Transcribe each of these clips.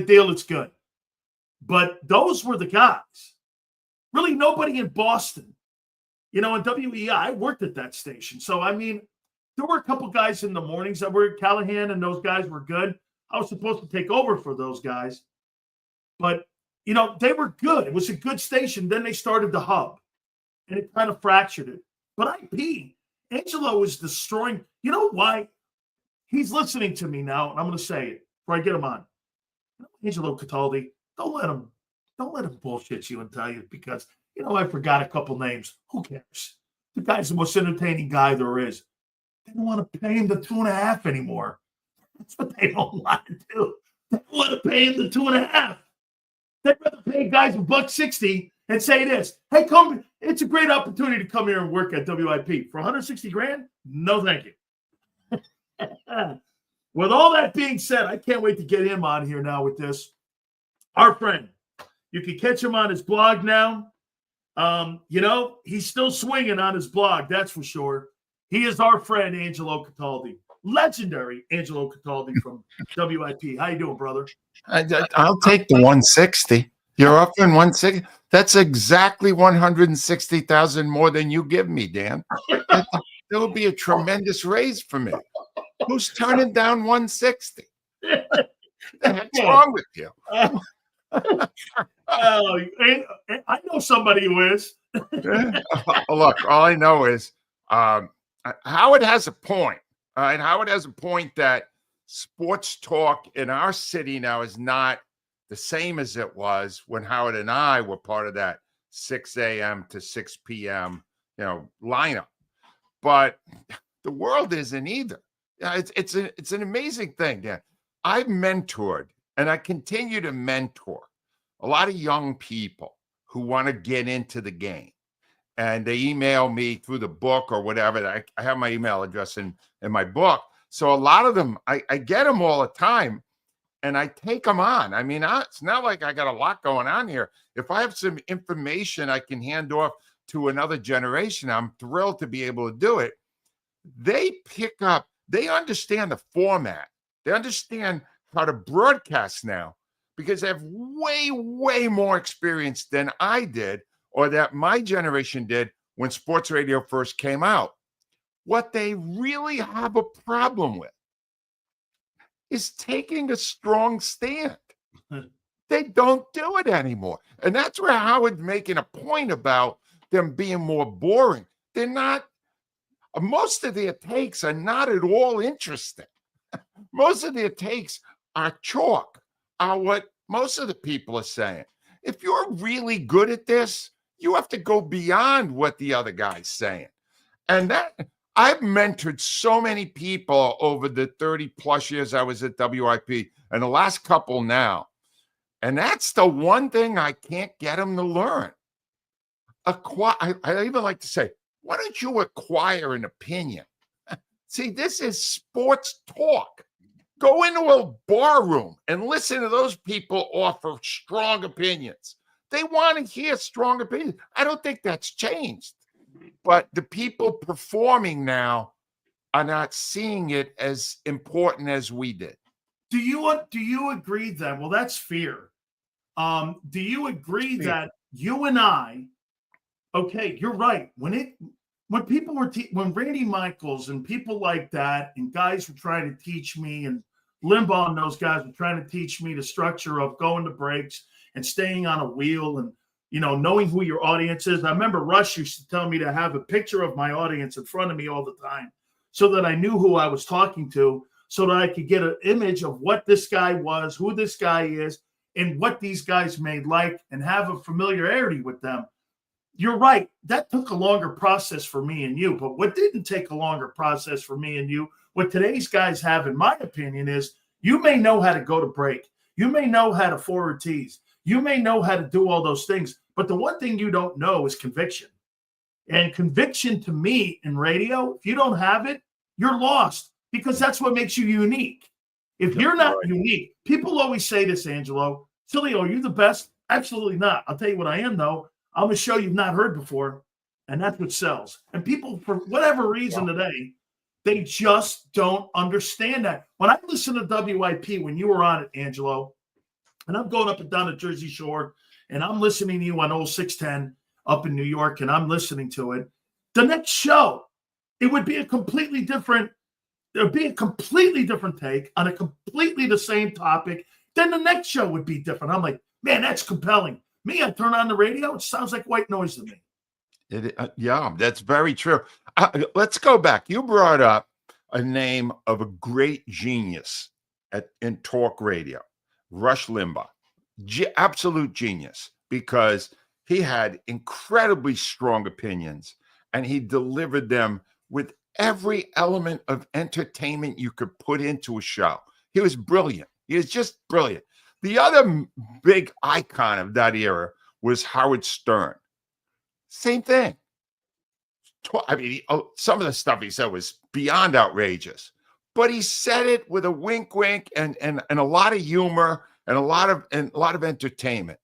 deal, it's good. But those were the guys. Really nobody in Boston. In WEI, I worked at that station. So, I mean, there were a couple guys in the mornings that were Callahan, and those guys were good. I was supposed to take over for those guys. But, they were good. It was a good station. Then they started the hub, and it kind of fractured it. But IP, Angelo is destroying. You know why? He's listening to me now, and I'm going to say it before I get him on. Angelo Cataldi, don't let him bullshit you and tell you because, I forgot a couple names. Who cares? The guy's the most entertaining guy there is. They don't want to pay him the 2.5 anymore. That's what they don't want to do. They don't want to pay him the 2.5. They'd rather pay guys $1.60 and say this. Hey, come. It's a great opportunity to come here and work at WIP. For $160,000? No, thank you. With all that being said, I can't wait to get him on here now with this. Our friend. You can catch him on his blog now. He's still swinging on his blog, that's for sure. He is our friend, Angelo Cataldi. Legendary Angelo Cataldi from WIP. How you doing, brother? I'll take the 160. You're offering 160. That's exactly 160,000 more than you give me, Dan. That would be a tremendous raise for me. Who's turning down 160? What's wrong with you? I know somebody who is. Look, all I know is Howard has a point. And Howard has a point that sports talk in our city now is not the same as it was when Howard and I were part of that 6 a.m. to 6 p.m. lineup. But the world isn't either. It's an amazing thing, Dan. I've mentored and I continue to mentor a lot of young people who want to get into the game. And they email me through the book or whatever. I have my email address in my book. So a lot of them, I get them all the time and I take them on. I mean, it's not like I got a lot going on here. If I have some information I can hand off to another generation, I'm thrilled to be able to do it. They pick up, they understand the format. They understand how to broadcast now because they have way, way more experience than I did or that my generation did when sports radio first came out. What they really have a problem with is taking a strong stand. They don't do it anymore. And that's where Howard's making a point about them being more boring. They're not, most of their takes are not at all interesting. Most of their takes are chalk, are what most of the people are saying. If you're really good at this, you have to go beyond what the other guy's saying. And that I've mentored so many people over the 30 plus years I was at WIP and the last couple now. And that's the one thing I can't get them to learn. I even like to say, why don't you acquire an opinion? See, this is sports talk. Go into a bar room and listen to those people offer strong opinions. They want to hear strong opinions. I don't think that's changed. But the people performing now are not seeing it as important as we did. Do you agree that? Well, that's fear. Do you agree that you and I? Okay, you're right. When people were when Randy Michaels and people like that and guys were trying to teach me and Limbaugh and those guys were trying to teach me the structure of going to breaks and staying on a wheel and knowing who your audience is. I remember Rush used to tell me to have a picture of my audience in front of me all the time so that I knew who I was talking to, so that I could get an image of what this guy was, who this guy is, and what these guys may like and have a familiarity with them. You're right. That took a longer process for me and you. But what didn't take a longer process for me and you, what today's guys have, in my opinion, is you may know how to go to break. You may know how to forward tease. You may know how to do all those things. But the one thing you don't know is conviction. And conviction to me in radio, if you don't have it, you're lost because that's what makes you unique. If you're not unique, people always say this, Angelo, Sileo, are you the best? Absolutely not. I'll tell you what I am, though. I'm a show you've not heard before, and that's what sells. And people, for whatever reason today, they just don't understand that. When I listen to WIP, when you were on it, Angelo, and I'm going up and down the Jersey Shore, and I'm listening to you on old 610 up in New York, and I'm listening to it. The next show, it would be a completely different. There would be a completely different take on a completely the same topic. Then the next show would be different. I'm like, man, that's compelling. Me, I turn on the radio. It sounds like white noise to me. Yeah, that's very true. Let's go back. You brought up a name of a great genius in talk radio, Rush Limbaugh. Absolute genius, because he had incredibly strong opinions and he delivered them with every element of entertainment you could put into a show. He was brilliant. He was just brilliant. The other big icon of that era was Howard Stern. Same thing. I mean, some of the stuff he said was beyond outrageous, but he said it with a wink, and a lot of humor and a lot of entertainment.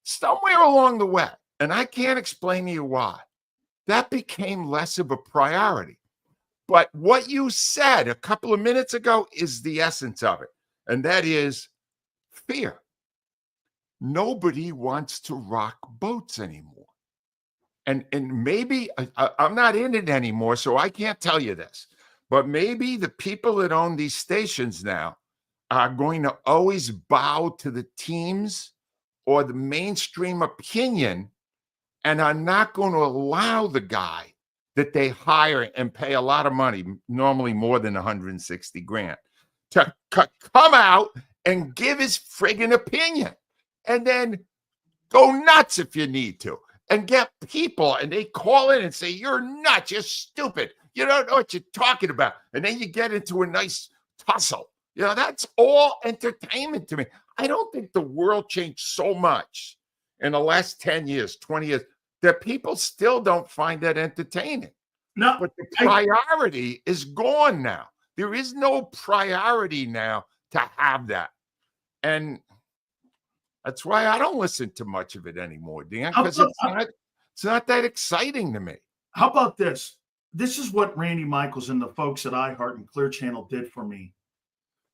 Somewhere along the way, and I can't explain to you why, that became less of a priority. But what you said a couple of minutes ago is the essence of it, and that is fear. Nobody wants to rock boats anymore. And maybe I'm not in it anymore, so I can't tell you this, but maybe the people that own these stations now are going to always bow to the teams or the mainstream opinion and are not going to allow the guy that they hire and pay a lot of money, normally more than 160 grand, to come out and give his friggin' opinion and then go nuts if you need to. And get people, and they call in and say, you're nuts, you're stupid, you don't know what you're talking about. And then you get into a nice tussle. You know, that's all entertainment to me. I don't think the world changed so much in the last 10 years, 20 years, that people still don't find that entertaining. No, but the priority is gone now. There is no priority now to have that. And that's why I don't listen to much of it anymore, Dan, because it's not that exciting to me. How about this? This is what Randy Michaels and the folks at iHeart and Clear Channel did for me.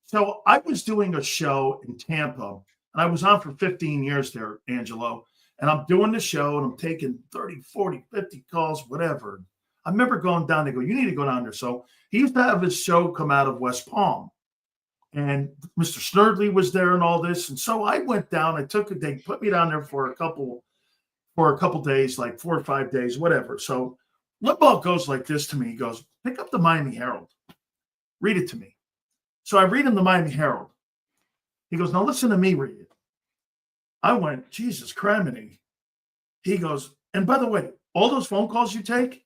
So I was doing a show in Tampa, and I was on for 15 years there, Angelo, and I'm doing the show, and I'm taking 30, 40, 50 calls, whatever. I remember going down, they go, you need to go down there. So he used to have his show come out of West Palm. And Mr. Snerdley was there and all this. And so I went down, they put me down there for a couple days, like 4 or 5 days, whatever. So Limbaugh goes like this to me. He goes, pick up the Miami Herald. Read it to me. So I read him the Miami Herald. He goes, now listen to me read it. I went, Jesus criminy. He goes, and by the way, all those phone calls you take,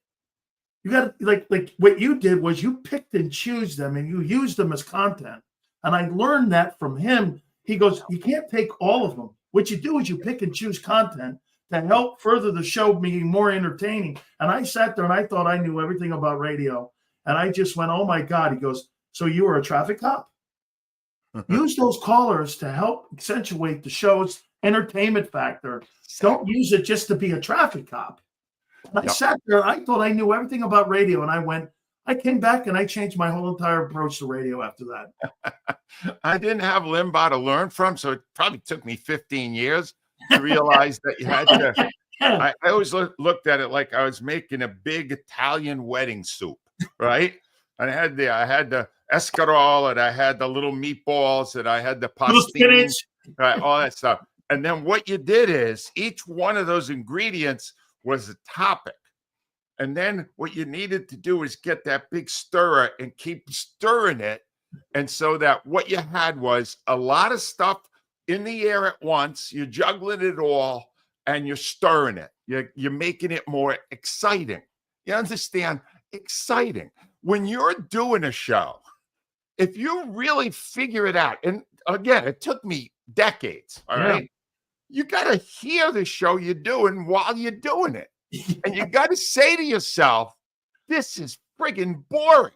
you got to, like what you did was you picked and choose them and you used them as content. And I learned that from him. He goes, you can't take all of them. What you do is you pick and choose content to help further the show being more entertaining. And I sat there and I thought I knew everything about radio. And I just went, oh my God. He goes, so you were a traffic cop? Use those callers to help accentuate the show's entertainment factor. Don't use it just to be a traffic cop. And I sat there and I thought I knew everything about radio. And I came back and I changed my whole entire approach to radio after that. I didn't have Limbaugh to learn from, so it probably took me 15 years to realize that you had to. I always looked at it like I was making a big Italian wedding soup, right? And I had the escarole, and I had the little meatballs, and I had the pastine, right, all that stuff. And then what you did is each one of those ingredients was a topic. And then what you needed to do is get that big stirrer and keep stirring it. And so that what you had was a lot of stuff in the air at once. You're juggling it all and you're stirring it. You're making it more exciting. You understand? Exciting. When you're doing a show, if you really figure it out, and again, it took me decades, all right? You got to hear the show you're doing while you're doing it. And you got to say to yourself, this is friggin' boring.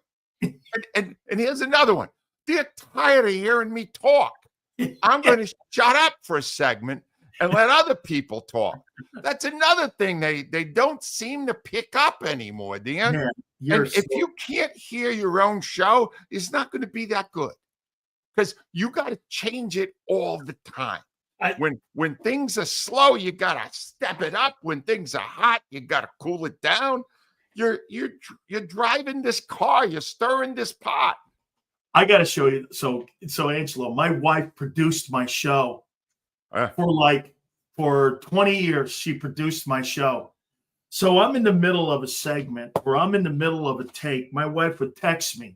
And here's another one. They're tired of hearing me talk. I'm going to shut up for a segment and let other people talk. That's another thing they don't seem to pick up anymore, Dan. And if you can't hear your own show, it's not going to be that good because you got to change it all the time. I, When things are slow, you gotta step it up. When things are hot, you gotta cool it down. You're driving this car, you're stirring this pot. I got to show you. So Angelo, my wife produced my show for 20 years. She produced my show. So I'm in the middle of a segment or I'm in the middle of a take. My wife would text me,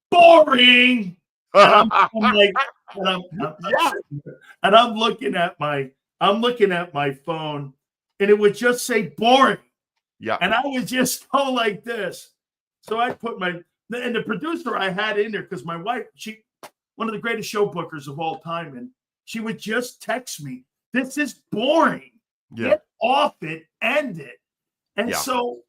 boring. And I'm like, and I'm looking at my phone, and it would just say boring. Yeah. And I would just go like this. So I put and the producer I had in there, because my wife, one of the greatest show bookers of all time, and she would just text me, "This is boring. Yeah. Get off it, end it." And so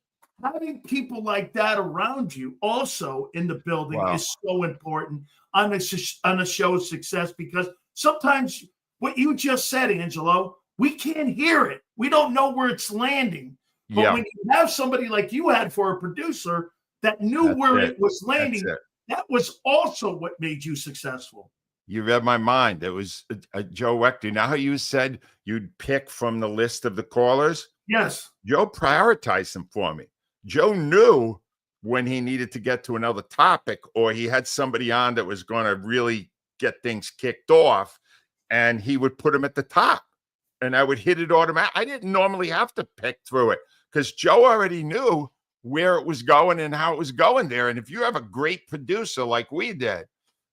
having people like that around you also in the building is so important on a show's success, because sometimes what you just said, Angelo, we can't hear it. We don't know where it's landing. But when you have somebody like you had for a producer that knew where it was landing, that was also what made you successful. You read my mind. It was Joe Wechter. You know how you said you'd pick from the list of the callers? Yes. Joe prioritized them for me. Joe knew when he needed to get to another topic, or he had somebody on that was going to really get things kicked off, and he would put them at the top, and I would hit it automatically. I didn't normally have to pick through it because Joe already knew where it was going and how it was going there. And if you have a great producer like we did,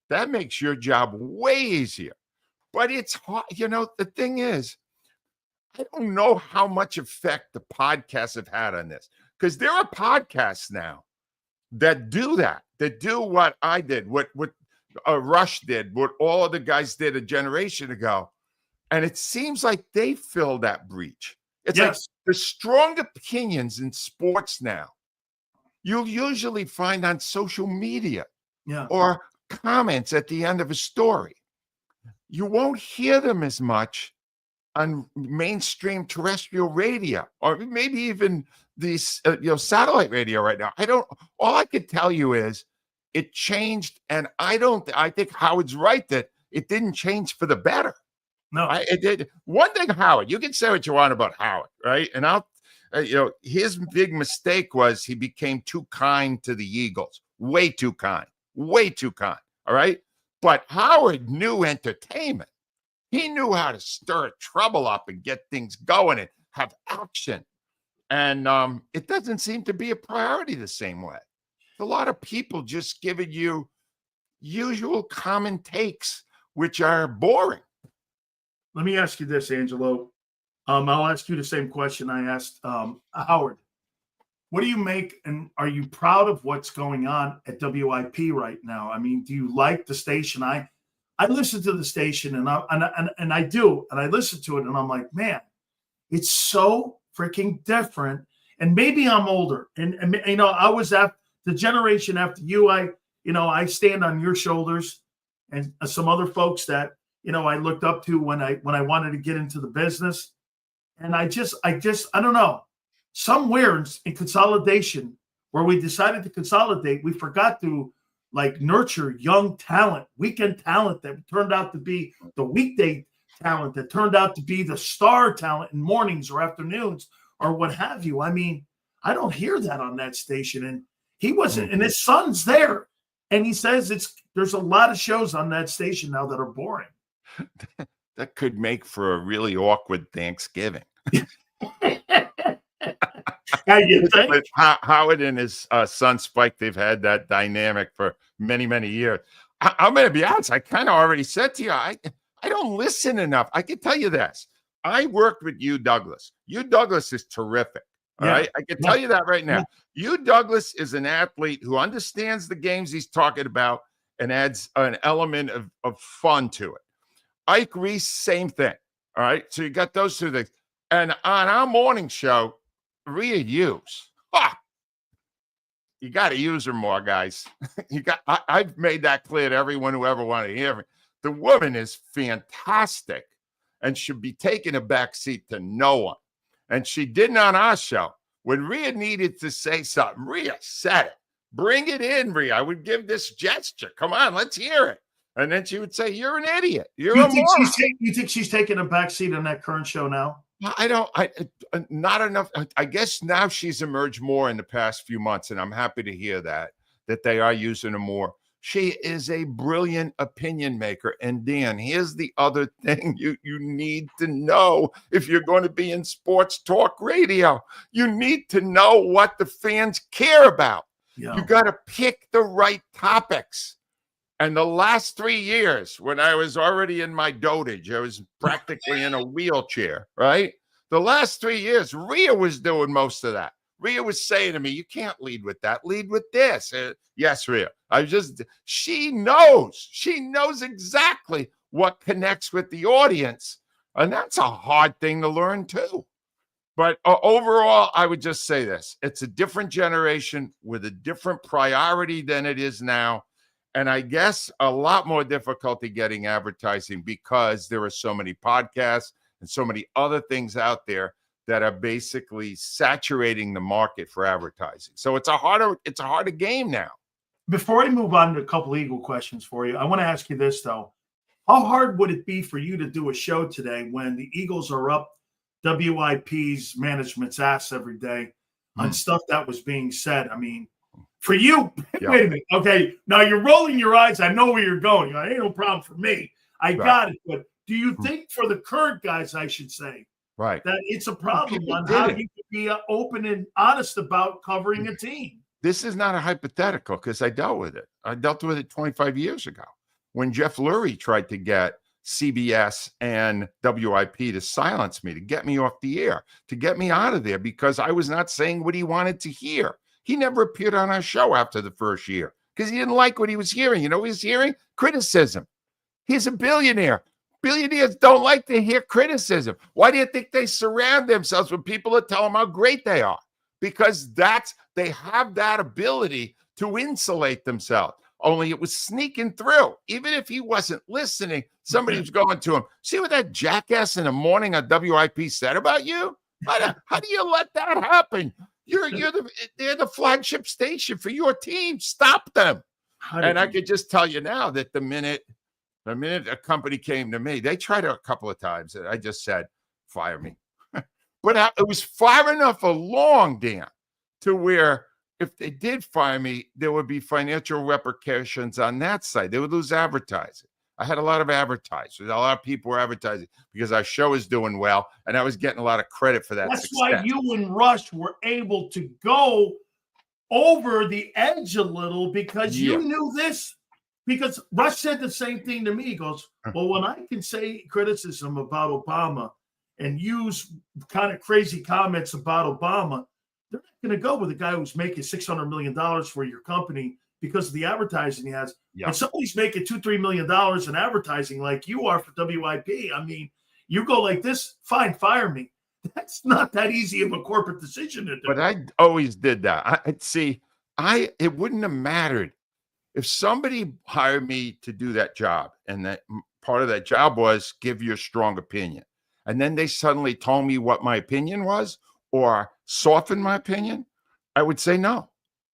that makes your job way easier. But it's hard. You know, the thing is, I don't know how much effect the podcasts have had on this, because there are podcasts now that do what I did, what Rush did, what all of the guys did a generation ago. And it seems like they fill that breach. It's like the strong opinions in sports now, you'll usually find on social media or comments at the end of a story. You won't hear them as much on mainstream terrestrial radio, or maybe even these satellite radio right now. All I could tell you is it changed, and I think Howard's right that it didn't change for the better. No, it did. One thing, Howard, you can say what you want about Howard, right? And his big mistake was he became too kind to the Eagles. Way too kind. All right. But Howard knew entertainment. He knew how to stir trouble up and get things going and have action. And it doesn't seem to be a priority the same way. A lot of people just giving you usual common takes, which are boring. Let me ask you this, Angelo. I'll ask you the same question I asked Howard. What do you make, and are you proud of what's going on at WIP right now? I mean, do you like the station? I listen to the station, and I do, and I listen to it, and I'm like, man, it's so freaking different. And maybe I'm older, and I was at the generation after you. I stand on your shoulders, and some other folks that I looked up to when I wanted to get into the business. And I don't know, somewhere in consolidation where we decided to consolidate, we forgot to nurture young talent, weekend talent that turned out to be the weekday talent, that turned out to be the star talent in mornings or afternoons or what have you. I mean, I don't hear that on that station. And he wasn't, and his son's there. And he says there's a lot of shows on that station now that are boring. That could make for a really awkward Thanksgiving. Howard and his son Spike, they've had that dynamic for many, many years. I'm going to be honest. I kind of already said to you, I don't listen enough. I can tell you this. I worked with Hugh Douglas. Hugh Douglas is terrific. All right. I can tell you that right now. Hugh Douglas is an athlete who understands the games he's talking about and adds an element of fun to it. Ike Reese, same thing. All right. So you got those two things. And on our morning show, Rhea Hughes. You got to use her more, guys. I've made that clear to everyone who ever wanted to hear me. The woman is fantastic and should be taking a back seat to no one. And she didn't on our show. When Rhea needed to say something, Rhea said it. Bring it in, Rhea. I would give this gesture. Come on, let's hear it. And then she would say, "You're an idiot. You're You a think moron." you think she's taking a backseat on that current show now? Not enough. I guess now she's emerged more in the past few months, and I'm happy to hear that they are using her more. She is a brilliant opinion maker. And Dan, here's the other thing you need to know if you're going to be in sports talk radio. You need to know what the fans care about. Yeah. You got to pick the right topics. And the last 3 years, when I was already in my dotage, I was practically in a wheelchair, right? The last 3 years, Rhea was doing most of that. Rhea was saying to me, "You can't lead with that. Lead with this." Yes, Rhea. She knows exactly what connects with the audience. And that's a hard thing to learn too. But overall, I would just say this. It's a different generation with a different priority than it is now. And I guess a lot more difficulty getting advertising because there are so many podcasts and so many other things out there that are basically saturating the market for advertising. So it's a harder game now. Before I move on to a couple legal questions for you, I want to ask you this though. How hard would it be for you to do a show today when the Eagles are up WIP's management's ass every day on stuff that was being said? I mean, for you, Yeah. Wait a minute. Okay, now you're rolling your eyes. I know where you're going. Ain't no problem for me. I got it. But do you think for the current guys, I should say, right, that it's a problem people on did how it. you can be open and honest about covering a team? This is not a hypothetical because I dealt with it. I dealt with it 25 years ago when Jeff Lurie tried to get CBS and WIP to silence me, to get me off the air, to get me out of there because I was not saying what he wanted to hear. He never appeared on our show after the first year because he didn't like what he was hearing. You know what he was hearing? Criticism. He's a billionaire. Billionaires don't like to hear criticism. Why do you think they surround themselves with people that tell them how great they are? Because they have that ability to insulate themselves. Only it was sneaking through. Even if he wasn't listening, somebody was going to him. See what that jackass in the morning on WIP said about you? How do you let that happen? They're the flagship station for your team. Stop them. And I could just tell you now that the minute a company came to me, they tried a couple of times, and I just said, "Fire me." But it was far enough along, Dan, to where if they did fire me, there would be financial repercussions on that side. They would lose advertising. I had a lot of advertisers. A lot of people were advertising because our show is doing well, and I was getting a lot of credit for that. That's success. why you and Rush were able to go over the edge a little because you knew this. Because Rush said the same thing to me. He goes, "Well, when I can say criticism about Obama and use kind of crazy comments about Obama, they're not going to go with a guy who's making $600 million for your company because of the advertising he has. Yeah. And somebody's making $2-3 million in advertising like you are for WIP. I mean, you go like this, fine, fire me. That's not that easy of a corporate decision to do." But I always did that. It wouldn't have mattered if somebody hired me to do that job, and that part of that job was give you a strong opinion. And then they suddenly told me what my opinion was or soften my opinion, I would say no.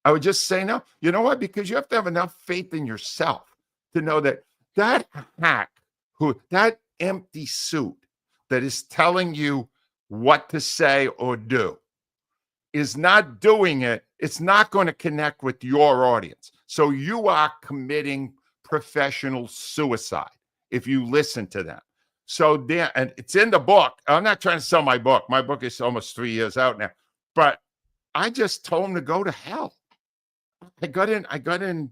I would just say no. You know what? Because you have to have enough faith in yourself to know that hack, that empty suit that is telling you what to say or do is not doing it. It's not going to connect with your audience. So you are committing professional suicide if you listen to them. So Dan, and it's in the book. I'm not trying to sell my book. My book is almost 3 years out now. But I just told him to go to hell. I got in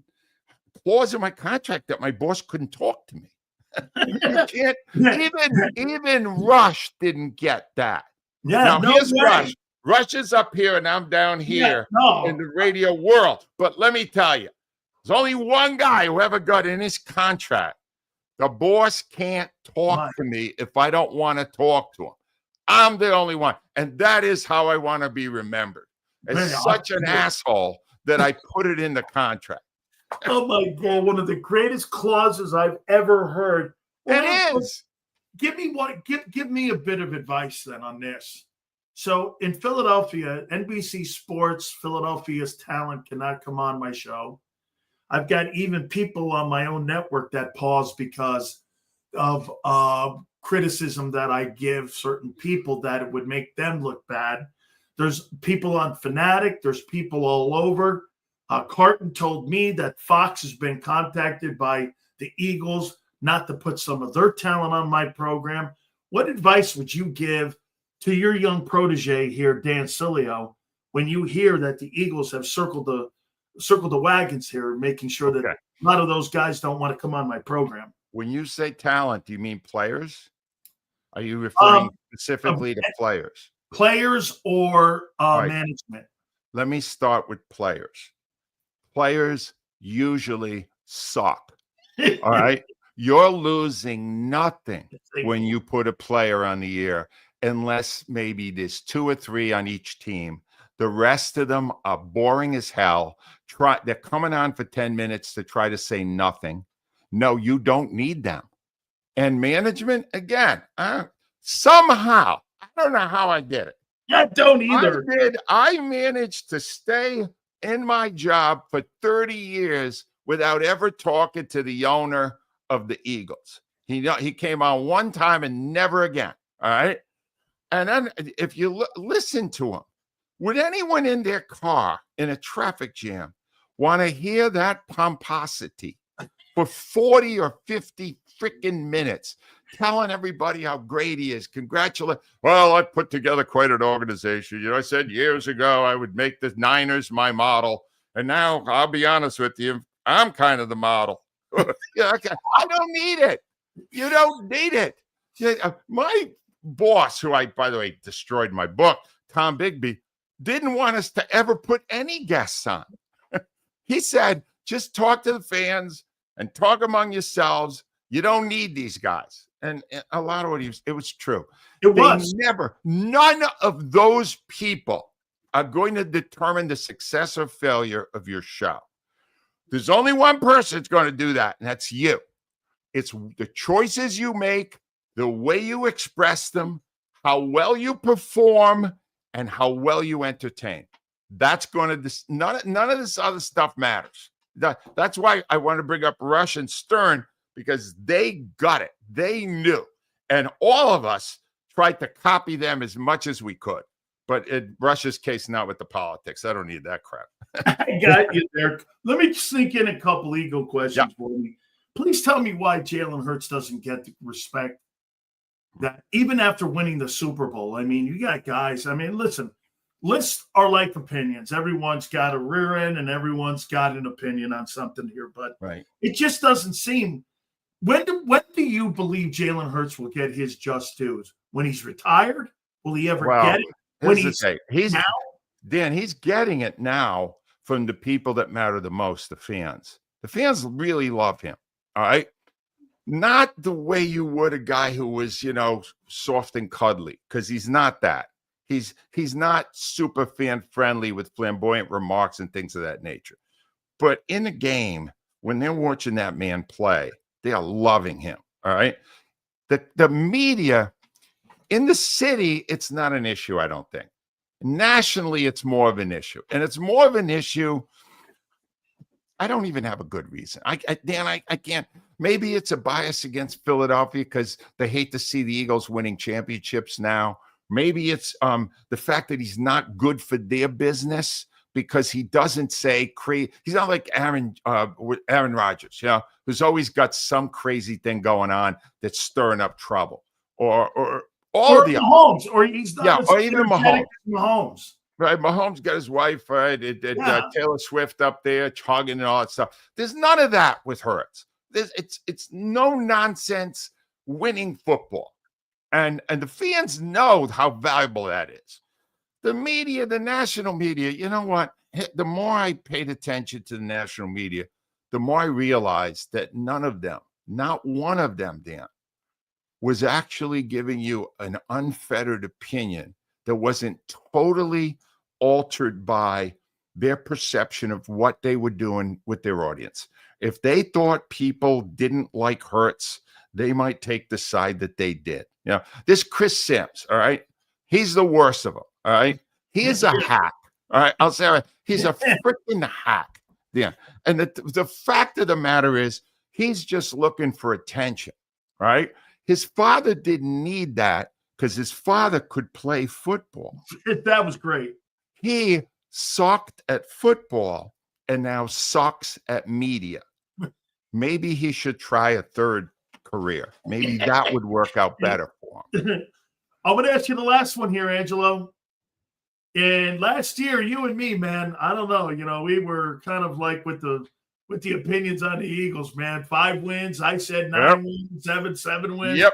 clause in my contract that my boss couldn't talk to me. You can't, even Rush didn't get that. Yeah, now no here's way. Rush. Rush is up here and I'm down here in the radio world. But let me tell you, there's only one guy who ever got in his contract. The boss can't talk to me if I don't want to talk to him. I'm the only one. And that is how I want to be remembered. As such an asshole that I put it in the contract. Oh my God, one of the greatest clauses I've ever heard. It is. Give me a bit of advice then on this. So in Philadelphia, NBC Sports, Philadelphia's talent cannot come on my show. I've got even people on my own network that pause because of criticism that I give certain people that it would make them look bad. There's people on Fanatic. There's people all over. Carton told me that Fox has been contacted by the Eagles not to put some of their talent on my program. What advice would you give to your young protege here, Dan Sileo, when you hear that the Eagles have circled the wagons here, making sure that a lot of those guys don't want to come on my program? When you say talent, do you mean players? Are you referring specifically to players? Players or right. Management? Let me start with players. Players usually suck. All right. You're losing nothing when you put a player on the air, unless maybe there's 2 or 3 on each team. The rest of them are boring as hell. They're coming on for 10 minutes to try to say nothing. No, you don't need them. And management, again, somehow, I don't know how I did it. I don't either. I managed to stay in my job for 30 years without ever talking to the owner of the Eagles. He came on one time and never again. All right. And then if you listen to him, would anyone in their car in a traffic jam want to hear that pomposity for 40 or 50 freaking minutes, telling everybody how great he is? Congratulations. Well, I put together quite an organization. You know, I said years ago I would make the Niners my model. And now I'll be honest with you, I'm kind of the model. Yeah, I don't need it. You don't need it. My boss, who by the way, destroyed my book, Tom Bigby, didn't want us to ever put any guests on. He said, just talk to the fans and talk among yourselves. You don't need these guys. And a lot of it was true. None of those people are going to determine the success or failure of your show. There's only one person that's going to do that, and that's you. It's the choices you make, the way you express them, how well you perform, and how well you entertain. That's going to none of this other stuff matters. That's why I want to bring up Rush and Stern, because they got it. They knew. And all of us tried to copy them as much as we could. But in Rush's case, not with the politics. I don't need that crap. I got you there. Let me sneak in a couple Eagle questions for me. Please tell me why Jalen Hurts doesn't get the respect that even after winning the Super Bowl. I mean, you got guys. I mean, listen, lists are like opinions. Everyone's got a rear end and everyone's got an opinion on something here. But it just doesn't seem. When do you believe Jalen Hurts will get his just dues? When he's retired? Will he ever get it? When he's now? Dan, he's getting it now from the people that matter the most, the fans. The fans really love him. All right. Not the way you would a guy who was, soft and cuddly, because he's not that. He's not super fan friendly with flamboyant remarks and things of that nature. But in the game, when they're watching that man play, they are loving him. All right. The media in the city, it's not an issue, I don't think. Nationally, it's more of an issue. And it's more of an issue. I don't even have a good reason. Dan, I can't. Maybe it's a bias against Philadelphia because they hate to see the Eagles winning championships now. Maybe it's the fact that he's not good for their business because he doesn't say crazy. He's not like Aaron Rodgers, who's always got some crazy thing going on that's stirring up trouble. Or all the Mahomes, or he's not. Or even Mahomes. Right, Mahomes got his wife, right? Taylor Swift up there, chugging and all that stuff. There's none of that with Hurts. It's no nonsense winning football, and the fans know how valuable that is. The media, the national media, you know what? The more I paid attention to the national media, the more I realized that none of them, not one of them, Dan, was actually giving you an unfettered opinion that wasn't totally altered by their perception of what they were doing with their audience. If they thought people didn't like Hurts, they might take the side that they did. This Chris Sims, all right? He's the worst of them, all right? He is a hack, all right? I'll say he's a freaking hack. Yeah. And the fact of the matter is, he's just looking for attention, right? His father didn't need that because his father could play football. That was great. He sucked at football and now sucks at media. Maybe he should try a third career. Maybe that would work out better for him. I'm going to ask you the last one here, Angelo. And last year, you and me, man, I don't know, we were kind of like with the opinions on the Eagles, man. 5 wins. I said 9 wins, 7 wins. Yep.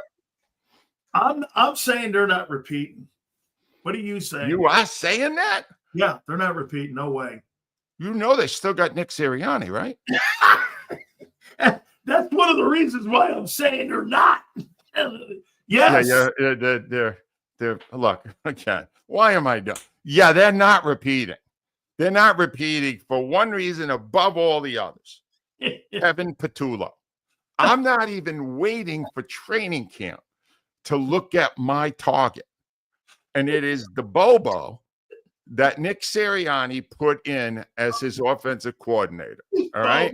I'm saying they're not repeating. What are you saying? You are saying that? Yeah, they're not repeating. No way. You know they still got Nick Sirianni, right? That's one of the reasons why I'm saying they're not. Yes. Yeah, they're look, again. Why am I done? Yeah, they're not repeating. They're not repeating for one reason above all the others. Kevin Petullo. I'm not even waiting for training camp to look at my target. And it is the Bobo that Nick Sirianni put in as his offensive coordinator. All right.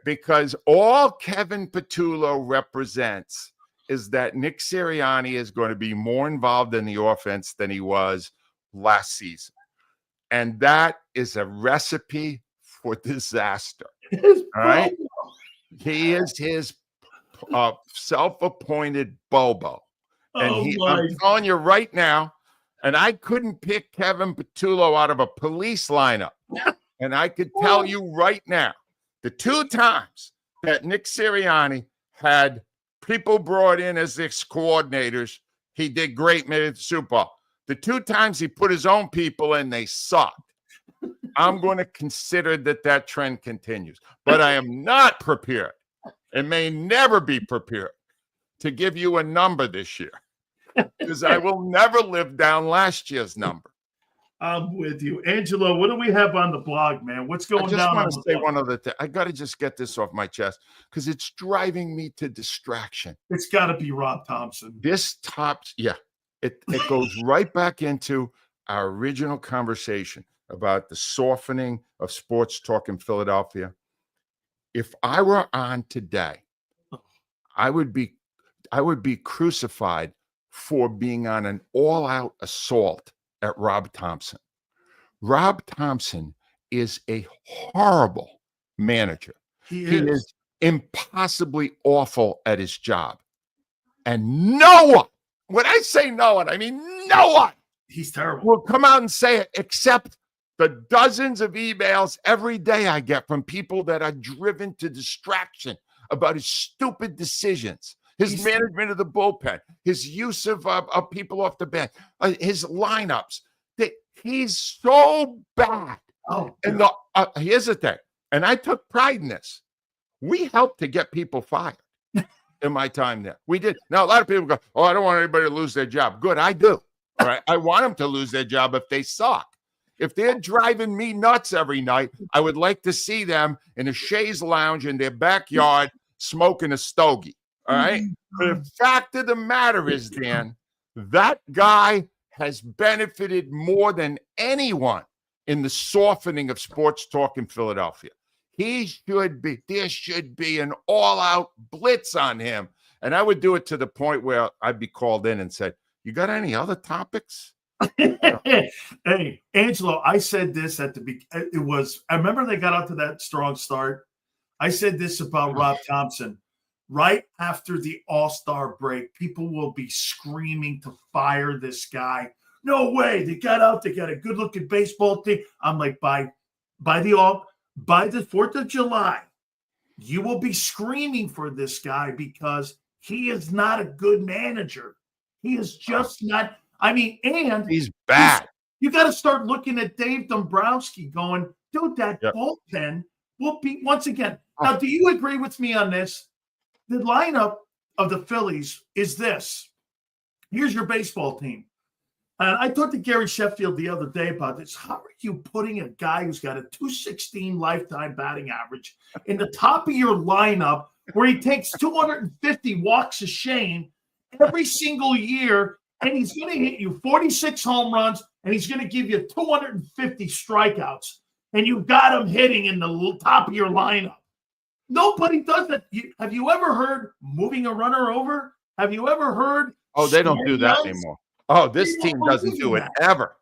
Because all Kevin Petullo represents is that Nick Sirianni is going to be more involved in the offense than he was last season. And that is a recipe for disaster. All right. He is his self-appointed Bobo. And I'm telling you right now, and I couldn't pick Kevin Petullo out of a police lineup. And I could tell you right now, the 2 times that Nick Sirianni had people brought in as his coordinators, he did great, made it to Super Bowl. The 2 times he put his own people in, they sucked. I'm going to consider that trend continues. But I am not prepared, and may never be prepared, to give you a number this year, because I will never live down last year's number. I'm with you. Angelo, what do we have on the blog, man? What's going down? I just want to say one other thing. I got to just get this off my chest because it's driving me to distraction. It's got to be Rob Thompson. This tops, yeah. It goes right back into our original conversation about the softening of sports talk in Philadelphia. If I were on today, I would be crucified for being on an all-out assault at Rob Thompson. Rob Thompson is a horrible manager. He is impossibly awful at his job. And no one, when I say no one, I mean no one. He's terrible. Will come out and say it, except the dozens of emails every day I get from people that are driven to distraction about his stupid decisions. His management of the bullpen, his use of people off the bench, his lineups. He's so bad. Oh, and here's the thing, and I took pride in this. We helped to get people fired in my time there. We did. Now, a lot of people go, oh, I don't want anybody to lose their job. Good, I do. All right. I want them to lose their job if they suck. If they're driving me nuts every night, I would like to see them in a chaise lounge in their backyard smoking a stogie. All right. But the fact of the matter is, Dan, that guy has benefited more than anyone in the softening of sports talk in Philadelphia. There should be an all-out blitz on him. And I would do it to the point where I'd be called in and said, you got any other topics? Hey, Angelo, I said this at the beginning. I remember they got out to that strong start. I said this about Rob Thompson. Right after the All-Star break, people will be screaming to fire this guy. No way. They got out. They got a good-looking baseball team. I'm like, by the 4th of July, you will be screaming for this guy because he is not a good manager. He is just not. I mean, and he's bad. You got to start looking at Dave Dombrowski going, dude, that bullpen will be, once again. Now, do you agree with me on this? The lineup of the Phillies is this. Here's your baseball team. And I talked to Gary Sheffield the other day about this. How are you putting a guy who's got a .216 lifetime batting average in the top of your lineup where he takes 250 walks of shame every single year, and he's going to hit you 46 home runs, and he's going to give you 250 strikeouts? and you've got him hitting in the top of your lineup. Nobody does that. Have you ever heard moving a runner over? Have you ever heard? Oh, they don't do that anymore. Oh, this team doesn't do it ever.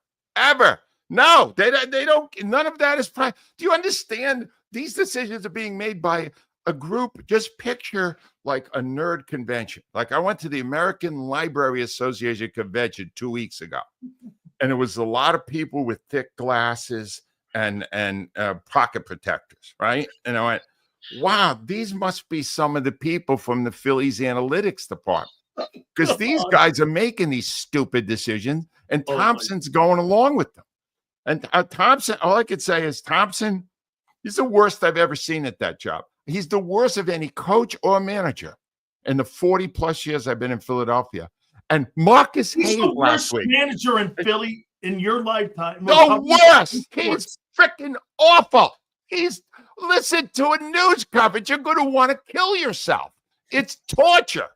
No, they don't. None of that is. Do you understand? These decisions are being made by a group. Just picture like a nerd convention. Like I went to the American Library Association convention 2 weeks ago, and it was a lot of people with thick glasses and pocket protectors, right? And I went, wow, these must be some of the people from the Phillies analytics department, because these guys are making these stupid decisions, and Thompson's going along with them. And Thompson, all I could say is Thompson, he's the worst I've ever seen at that job. He's the worst of any coach or manager in the 40 plus years I've been in Philadelphia. And Marcus Hayes the last worst week. Manager in Philly in your lifetime. The worst. He's freaking awful. Listen to a news coverage. You're going to want to kill yourself. It's torture.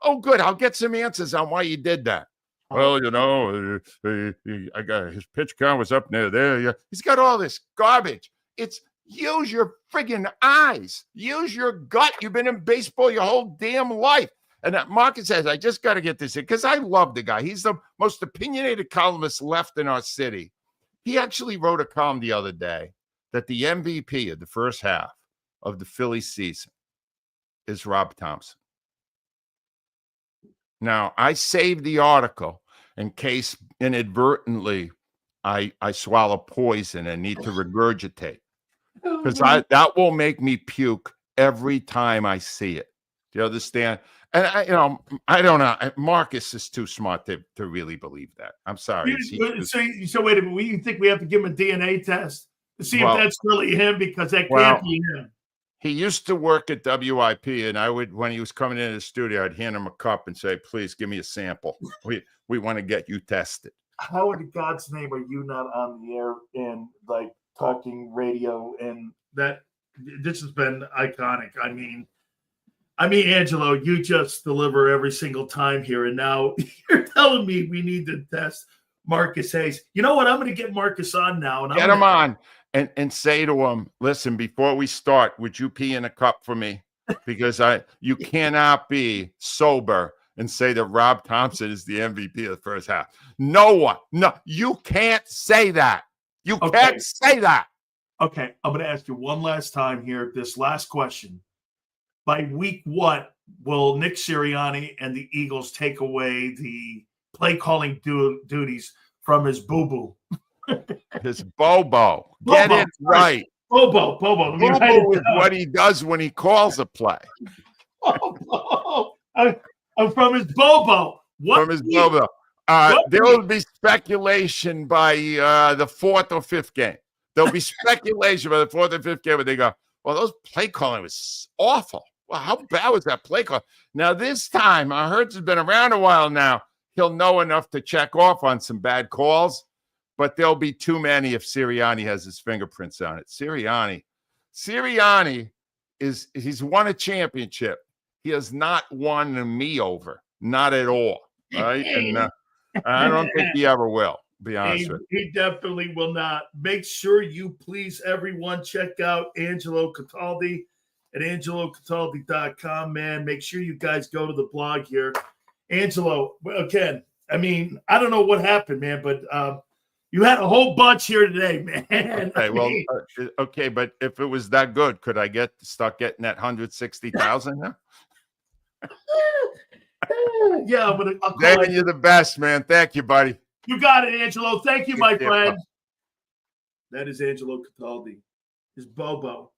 Oh, good. I'll get some answers on why you did that. Well, you know, I got his pitch count was up near there. Yeah. He's got all this garbage. It's use your friggin' eyes. Use your gut. You've been in baseball your whole damn life. And that Marcus says, I just got to get this in because I love the guy. He's the most opinionated columnist left in our city. He actually wrote a column the other day that the MVP of the first half of the Phillies season is Rob Thompson. Now, I saved the article in case inadvertently I swallow poison and need to regurgitate, because that will make me puke every time I see it. Do you understand? And I don't know. Marcus is too smart to really believe that. I'm sorry. So wait a minute. You think we have to give him a DNA test to see if that's really him? Because that can't be him. He used to work at WIP, and I would, when he was coming into the studio, I'd hand him a cup and say, "Please give me a sample. We want to get you tested." How in God's name are you not on the air and like talking radio? And that this has been iconic. I mean, Angelo, you just deliver every single time here, and now you're telling me we need to test Marcus Hayes. You know what? I'm going to get Marcus on now, and get him on. And say to him, listen, before we start, would you pee in a cup for me? Because you cannot be sober and say that Rob Thompson is the MVP of the first half. No, you can't say that. You can't say that. Okay, I'm going to ask you one last time here, this last question. By week what will Nick Sirianni and the Eagles take away the play calling duties from his boo-boo? His Bobo. Get it right. Bobo. Bobo is what he does when he calls a play. Bobo. I'm from his Bobo. What? From his Bobo. There will be speculation by the fourth or fifth game. There'll be speculation by the fourth or fifth game where they go, well, those play calling was awful. Well, how bad was that play call? Now, this time, Hertz has been around a while now. He'll know enough to check off on some bad calls. But there'll be too many if Sirianni has his fingerprints on it. Sirianni he's won a championship. He has not won me over, not at all. Right? And I don't think he ever will, to be honest with you. He definitely will not. Make sure you please, everyone, check out Angelo Cataldi at angelocataldi.com, man. Make sure you guys go to the blog here. Angelo, again, I mean, I don't know what happened, man, but you had a whole bunch here today, man. Okay, but if it was that good, could I start getting that 160,000 now? Yeah, I'll Dan, you're the best, man. Thank you, buddy. You got it, Angelo. Thank you, my friend. That is Angelo Cataldi. His Bobo.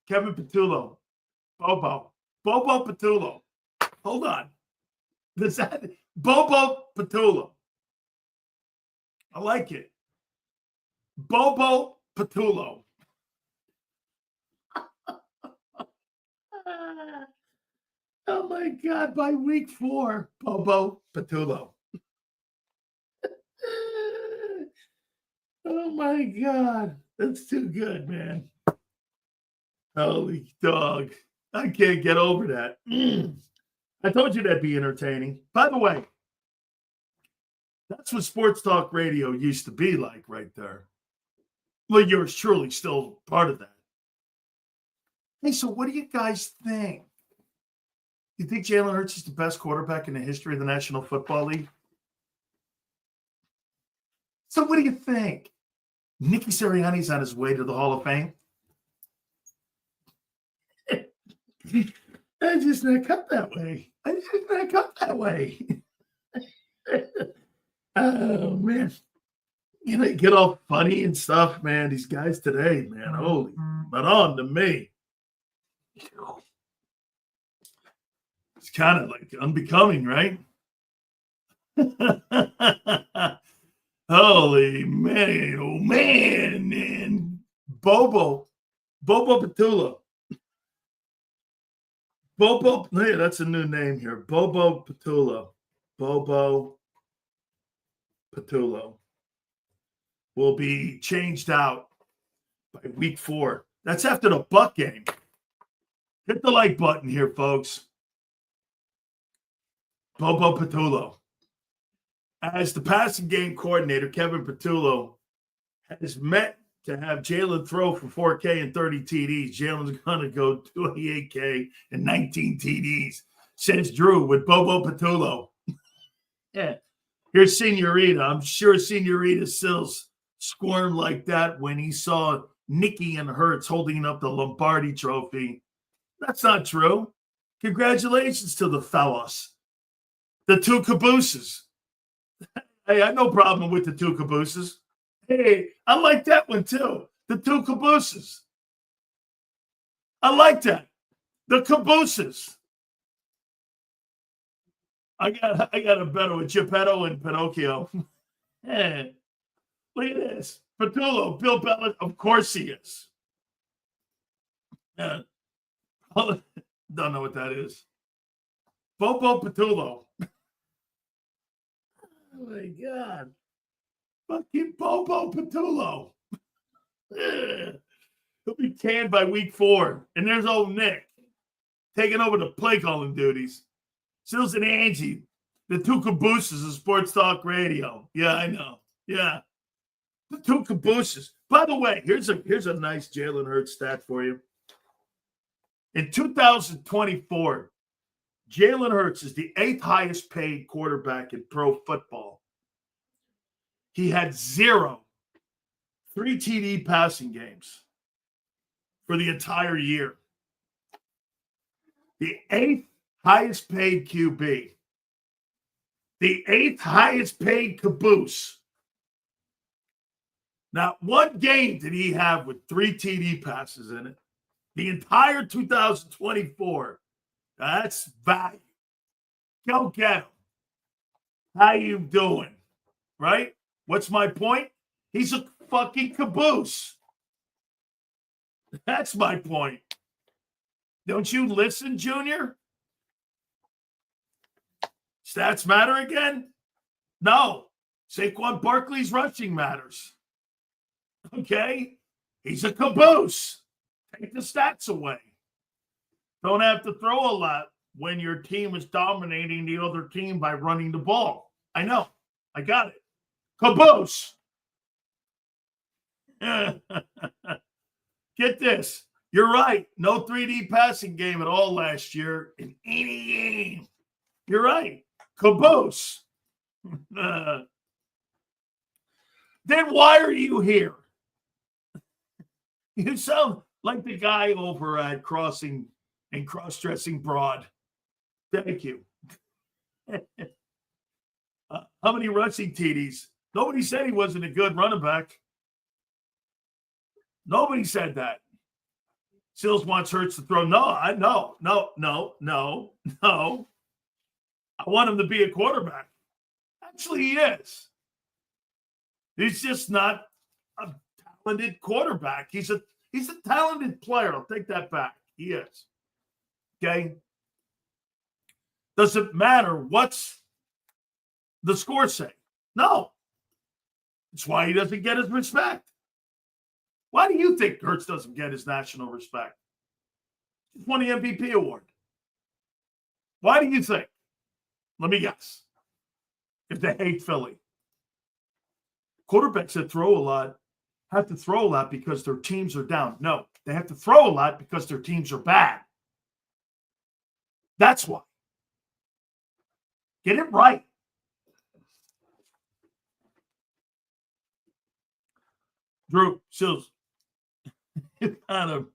Kevin Patullo. Bobo Patullo. Hold on. Is that Bobo Patullo? I like it. Bobo Patullo. Oh my God, by week 4, Bobo Patullo. Oh my God, that's too good, man. Holy dog. I can't get over that. I told you that'd be entertaining. By the way, that's what sports talk radio used to be like right there. Well, yours truly still part of that. Hey, so what do you guys think? You think Jalen Hurts is the best quarterback in the history of the National Football League? So what do you think? Nicky Sirianni's on his way to the Hall of Fame? I just not cut that way. Oh, man. You know, get all funny and stuff, man. These guys today, man. Holy, but on to me. It's kind of like unbecoming, right? Holy man, oh man. Bobo Patullo. Yeah, that's a new name here. Bobo Patullo will be changed out by week 4. That's after the Buck game. Hit the like button here, folks. Bobo Patullo. As the passing game coordinator, Kevin Patullo has met to have Jalen throw for 4K and 30 TDs. Jalen's going to go 28K and 19 TDs, says Drew with Bobo Patullo. Yeah. Here's Senorita. I'm sure Senorita Sills squirmed like that when he saw Nicky and Hurts holding up the Lombardi trophy. That's not true. Congratulations to the fellas. The two cabooses. Hey, I have no problem with the two cabooses. Hey, I like that one too. The two cabooses. I like that. The cabooses. I got a better with Geppetto and Pinocchio. Hey, look at this. Patullo, Bill Belichick. Of course he is. Don't know what that is. Bobo Patullo. Oh my God. Fucking Bobo Patullo. He'll be canned by week 4. And there's old Nick taking over the play calling duties. Sills and Angie, the two cabooses of Sports Talk Radio. Yeah, I know. Yeah. The two cabooses. By the way, here's a nice Jalen Hurts stat for you. In 2024, Jalen Hurts is the 8th highest paid quarterback in pro football. He had 0 3 TD passing games for the entire year. The 8th highest paid QB. The 8th highest paid caboose. Not one game did he have with 3 TD passes in it. The entire 2024. That's value. Go get him. How you doing? Right? What's my point? He's a fucking caboose. That's my point. Don't you listen, Junior? Stats matter again? No. Saquon Barkley's rushing matters. Okay? He's a caboose. Take the stats away. Don't have to throw a lot when your team is dominating the other team by running the ball. I know. I got it. Caboose. Get this. You're right. No 3D passing game at all last year in any game. You're right. Caboose. Then why are you here? You sound like the guy over at Crossing and Cross-Dressing Broad. Thank you. How many rushing TDs? Nobody said he wasn't a good running back. Nobody said that. Sills wants Hurts to throw. No. I want him to be a quarterback. Actually, he is. He's just not a talented quarterback. He's a talented player. I'll take that back. He is. Okay? Does it matter what's the score say? No. That's why he doesn't get his respect. Why do you think Hurts doesn't get his national respect? He's won the MVP award. Why do you think? Let me guess. If they hate Philly. Quarterbacks that throw a lot have to throw a lot because their teams are down. No, they have to throw a lot because their teams are bad. That's why. Get it right. Drew, Sills, you kind of